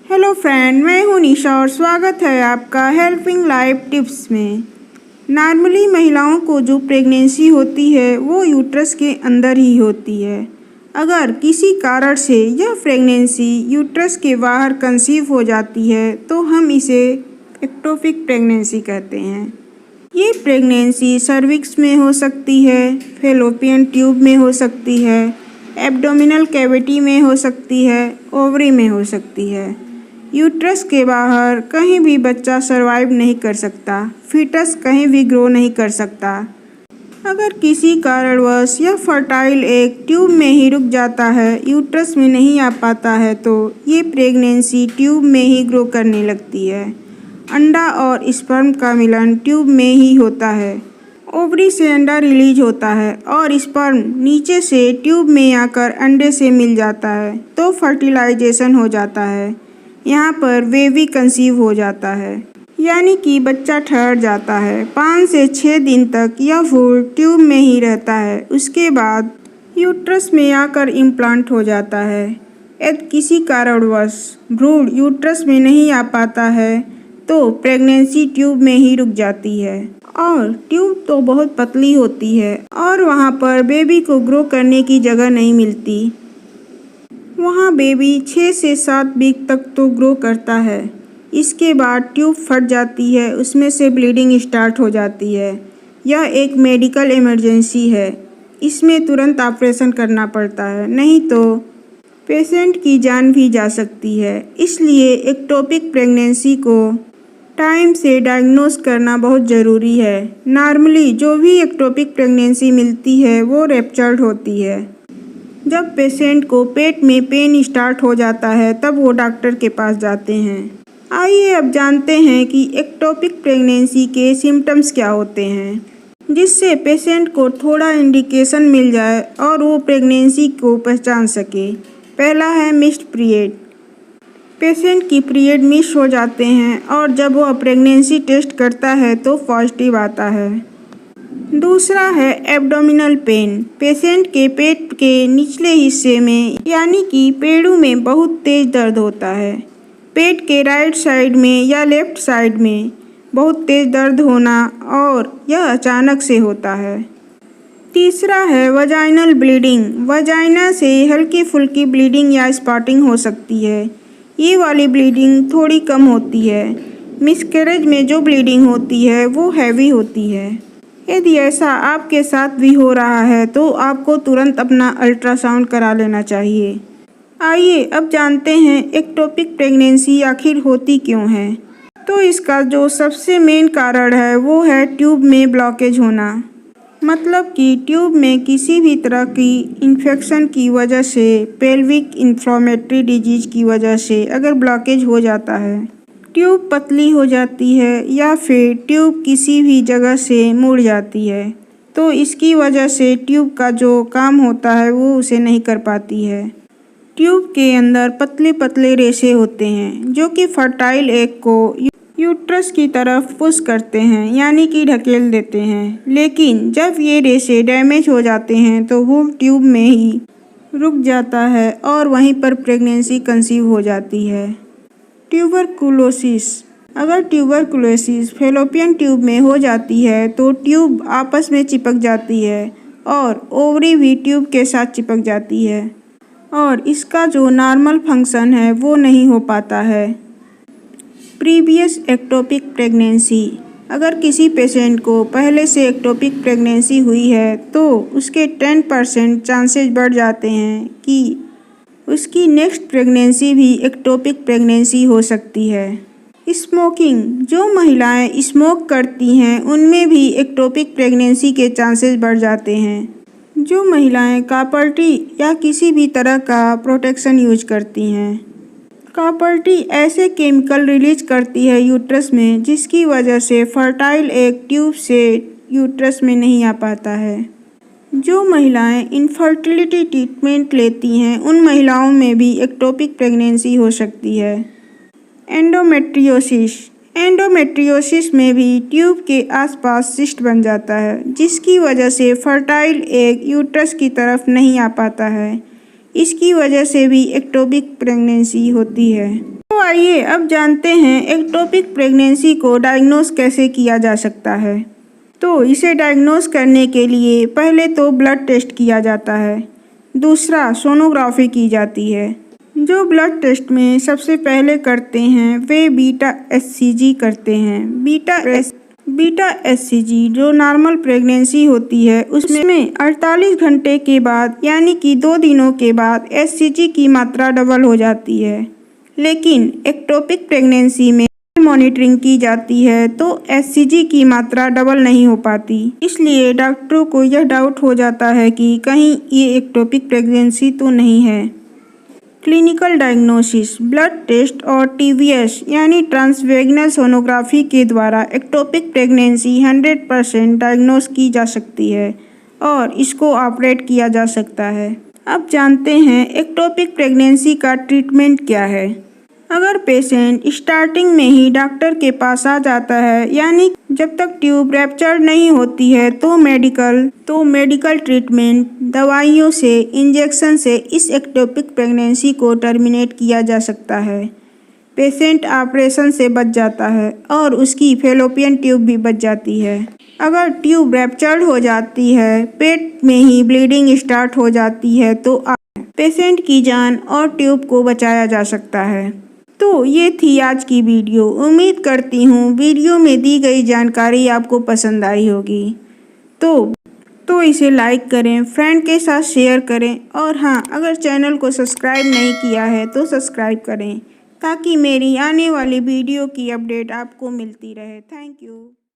Hello friend, मैं हूं निशा और स्वागत है आपका हेल्पिंग लाइफ टिप्स में। नॉर्मली महिलाओं को जो प्रेगनेंसी होती है वो यूट्रस के अंदर ही होती है। अगर किसी कारण से यह प्रेगनेंसी यूट्रस के बाहर कंसीव हो जाती है तो हम इसे एक्टोपिक प्रेगनेंसी कहते हैं। ये प्रेगनेंसी सर्विक्स में हो सकती है, फैलोपियन ट्यूब में हो सकती है, एब्डोमिनल कैविटी में हो सकती है, ओवरी में हो सकती है। यूट्रस के बाहर कहीं भी बच्चा सरवाइव नहीं कर सकता, फीटस कहीं भी ग्रो नहीं कर सकता। अगर किसी कारणवश यह फर्टाइल एग ट्यूब में ही रुक जाता है, यूट्रस में नहीं आ पाता है, तो ये प्रेगनेंसी ट्यूब में ही ग्रो करने लगती है। अंडा और स्पर्म का मिलन ट्यूब में ही होता है। ओवरी से अंडा रिलीज होता है और स्पर्म नीचे से ट्यूब में आकर अंडे से मिल जाता है, तो फर्टिलाइजेशन हो जाता है। यहाँ पर बेबी कंसीव हो जाता है, यानी कि बच्चा ठहर जाता है। 5 से 6 दिन तक यह फूल ट्यूब में ही रहता है। उसके बाद यूट्रस में आकर इम्प्लांट हो जाता है। यदि किसी कारणवश भ्रूण यूट्रस में नहीं आ पाता है तो प्रेगनेंसी ट्यूब में ही रुक जाती है, और ट्यूब तो बहुत पतली होती है और वहाँ पर बेबी को ग्रो करने की जगह नहीं मिलती। वहाँ बेबी 6 से 7 वीक तक तो ग्रो करता है। इसके बाद ट्यूब फट जाती है, उसमें से ब्लीडिंग स्टार्ट हो जाती है। यह एक मेडिकल इमरजेंसी है, इसमें तुरंत ऑपरेशन करना पड़ता है, नहीं तो पेशेंट की जान भी जा सकती है। इसलिए एक्टोपिक प्रेगनेंसी को टाइम से डायग्नोस करना बहुत ज़रूरी है। नॉर्मली जो भी एक्टोपिक प्रेगनेंसी मिलती है वो रैप्चर्ड होती है। जब पेशेंट को पेट में पेन स्टार्ट हो जाता है तब वो डॉक्टर के पास जाते हैं। आइए अब जानते हैं कि एक्टोपिक प्रेगनेंसी के सिम्टम्स क्या होते हैं, जिससे पेशेंट को थोड़ा इंडिकेशन मिल जाए और वो प्रेगनेंसी को पहचान सके। पहला है मिस्ड पीरियड। पेशेंट की पीरियड मिस हो जाते हैं और जब वह प्रेगनेंसी टेस्ट करता है तो पॉजिटिव आता है। दूसरा है एब्डोमिनल पेन। पेशेंट के पेट के निचले हिस्से में यानी कि पेड़ू में बहुत तेज दर्द होता है। पेट के राइट साइड में या लेफ्ट साइड में बहुत तेज दर्द होना, और यह अचानक से होता है। तीसरा है वजाइनल ब्लीडिंग। वजाइना से हल्की फुल्की ब्लीडिंग या स्पॉटिंग हो सकती है। ये वाली ब्लीडिंग थोड़ी कम होती है। मिसकैरेज में जो ब्लीडिंग होती है वो हैवी होती है। यदि ऐसा आपके साथ भी हो रहा है तो आपको तुरंत अपना अल्ट्रासाउंड करा लेना चाहिए। आइए अब जानते हैं एक्टोपिक प्रेगनेंसी आखिर होती क्यों है। तो इसका जो सबसे मेन कारण है वो है ट्यूब में ब्लॉकेज होना। मतलब कि ट्यूब में किसी भी तरह की इन्फेक्शन की वजह से, पेल्विक इन्फ्लेमेटरी डिजीज की वजह से अगर ब्लॉकेज हो जाता है, ट्यूब पतली हो जाती है या फिर ट्यूब किसी भी जगह से मुड़ जाती है, तो इसकी वजह से ट्यूब का जो काम होता है वो उसे नहीं कर पाती है। ट्यूब के अंदर पतले पतले रेशे होते हैं जो कि फर्टाइल एग को यूट्रस की तरफ पुश करते हैं, यानी कि ढकेल देते हैं। लेकिन जब ये रेशे डैमेज हो जाते हैं तो वो ट्यूब में ही रुक जाता है और वहीं पर प्रेगनेंसी कंसीव हो जाती है। ट्यूबरकुलोसिस। अगर ट्यूबरकुलोसिस फैलोपियन ट्यूब में हो जाती है तो ट्यूब आपस में चिपक जाती है और ओवरी भी ट्यूब के साथ चिपक जाती है, और इसका जो नॉर्मल फंक्शन है वो नहीं हो पाता है। Previous ectopic pregnancy. अगर किसी पेशेंट को पहले से एक्टोपिक प्रेगनेंसी हुई है तो उसके 10% चांसेस बढ़ जाते हैं कि उसकी नेक्स्ट प्रेगनेंसी भी एक्टोपिक प्रेगनेंसी हो सकती है। स्मोकिंग। जो महिलाएं स्मोक करती हैं उनमें भी एक्टोपिक प्रेगनेंसी के चांसेस बढ़ जाते हैं। जो महिलाएं कॉपर टी या किसी भी तरह का प्रोटेक्शन यूज करती हैं। कॉपर टी ऐसे केमिकल रिलीज करती है यूट्रस में जिसकी वजह से फर्टाइल एग ट्यूब से यूट्रस में नहीं आ पाता है। जो महिलाएं इनफर्टिलिटी ट्रीटमेंट लेती हैं उन महिलाओं में भी एक्टोपिक प्रेगनेंसी हो सकती है। एंडोमेट्रियोसिस। एंडोमेट्रियोसिस में भी ट्यूब के आसपास सिस्ट बन जाता है जिसकी वजह से फर्टाइल एग यूट्रस की तरफ नहीं आ पाता है। इसकी वजह से भी एक्टोपिक प्रेगनेंसी होती है। तो आइए अब जानते हैं एक्टोपिक प्रेगनेंसी को डायग्नोस कैसे किया जा सकता है। तो इसे डायग्नोस करने के लिए पहले तो ब्लड टेस्ट किया जाता है, दूसरा सोनोग्राफी की जाती है। जो ब्लड टेस्ट में सबसे पहले करते हैं वे बीटा एचसीजी करते हैं। बीटा एचसीजी जो नॉर्मल प्रेगनेंसी होती है उसमें 48 घंटे के बाद यानी कि 2 दिनों के बाद एचसीजी की मात्रा डबल हो जाती है। लेकिन एक्टोपिक प्रेगनेंसी में मॉनिटरिंग की जाती है तो एचसीजी की मात्रा डबल नहीं हो पाती। इसलिए डॉक्टरों को यह डाउट हो जाता है कि कहीं ये एक्टोपिक प्रेगनेंसी तो नहीं है। क्लिनिकल डायग्नोसिस ब्लड टेस्ट और टीवीएस यानी ट्रांसवेगनल सोनोग्राफी के द्वारा एक्टोपिक प्रेगनेंसी 100% डायग्नोस की जा सकती है और इसको ऑपरेट किया जा सकता है। अब जानते हैं एक्टोपिक प्रेगनेंसी का ट्रीटमेंट क्या है। अगर पेशेंट स्टार्टिंग में ही डॉक्टर के पास आ जाता है यानी जब तक ट्यूब रैप्चर नहीं होती है तो मेडिकल ट्रीटमेंट दवाइयों से इंजेक्शन से इस एक्टोपिक प्रेगनेंसी को टर्मिनेट किया जा सकता है। पेशेंट ऑपरेशन से बच जाता है और उसकी फैलोपियन ट्यूब भी बच जाती है। अगर ट्यूब रैप्चर्ड हो जाती है, पेट में ही ब्लीडिंग स्टार्ट हो जाती है तो पेशेंट की जान और ट्यूब को बचाया जा सकता है। तो ये थी आज की वीडियो। उम्मीद करती हूँ वीडियो में दी गई जानकारी आपको पसंद आई होगी। तो इसे लाइक करें, फ्रेंड के साथ शेयर करें और हाँ, अगर चैनल को सब्सक्राइब नहीं किया है तो सब्सक्राइब करें ताकि मेरी आने वाली वीडियो की अपडेट आपको मिलती रहे। Thank you.